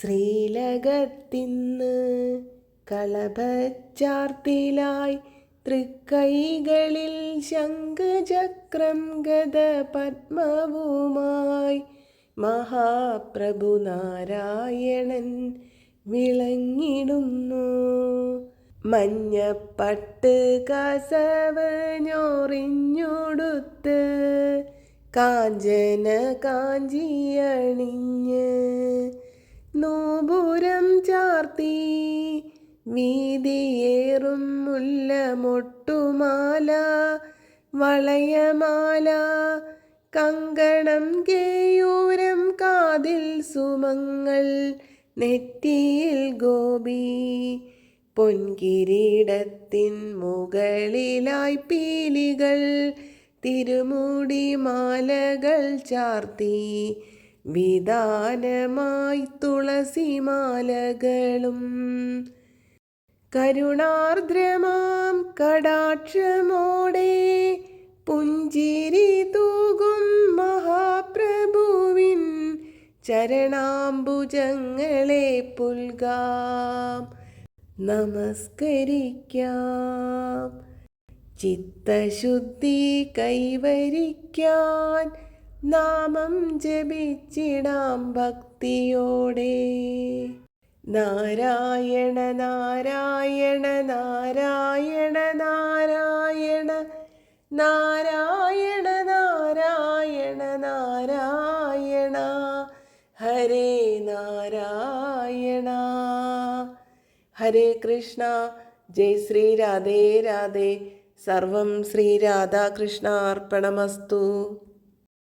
ശ്രീലകത്തിന്ന് കളഭച്ചാർത്തിലായി തൃക്കൈകളിൽ ശംഖചക്രം ഗദ പത്മവുമായി മഹാപ്രഭു നാരായണൻ വിളങ്ങിടുന്നു. മഞ്ഞപ്പട്ട് കസവ് ഞൊറിഞ്ഞുടുത്ത് കാഞ്ചന കാഞ്ചിയണിഞ്ഞ് നൂപുരം ചാർത്തി വീതിയേറും മുല്ലമൊട്ടുമാല വളയമാല കങ്കണം കേയൂരം കാതിൽ സുമങ്ങൾ നെറ്റിയിൽ ഗോപി പൊൻകിരീടത്തിൻ മുകളിലായി പീലികൾ തിരുമുടി മാലകൾ ചാർത്തി വിധാനമായി തുളസിമാലകളും കരുണാർദ്രമാം കടാക്ഷമോടെ പുഞ്ചിരി തൂകും മഹാപ്രഭുവിൻ ചരണാംബുജങ്ങളെ പുൽകാം നമസ്കരിക്കാം. ചിത്തശുദ്ധി കൈവരിക്കാൻ നാമം ജപിച്ചിടാം ഭക്തിയോടെ. നാരായണ നാരായണ നാരായണ നാരായണ നാരായണ നാരായണ നാരായണ ഹരേ നാരായണ. ഹരേ കൃഷ്ണ. ജയ് ശ്രീ രാധേ രാധേ. സർവം ശ്രീ രാധാകൃഷ്ണ അർപ്പണമസ്തു.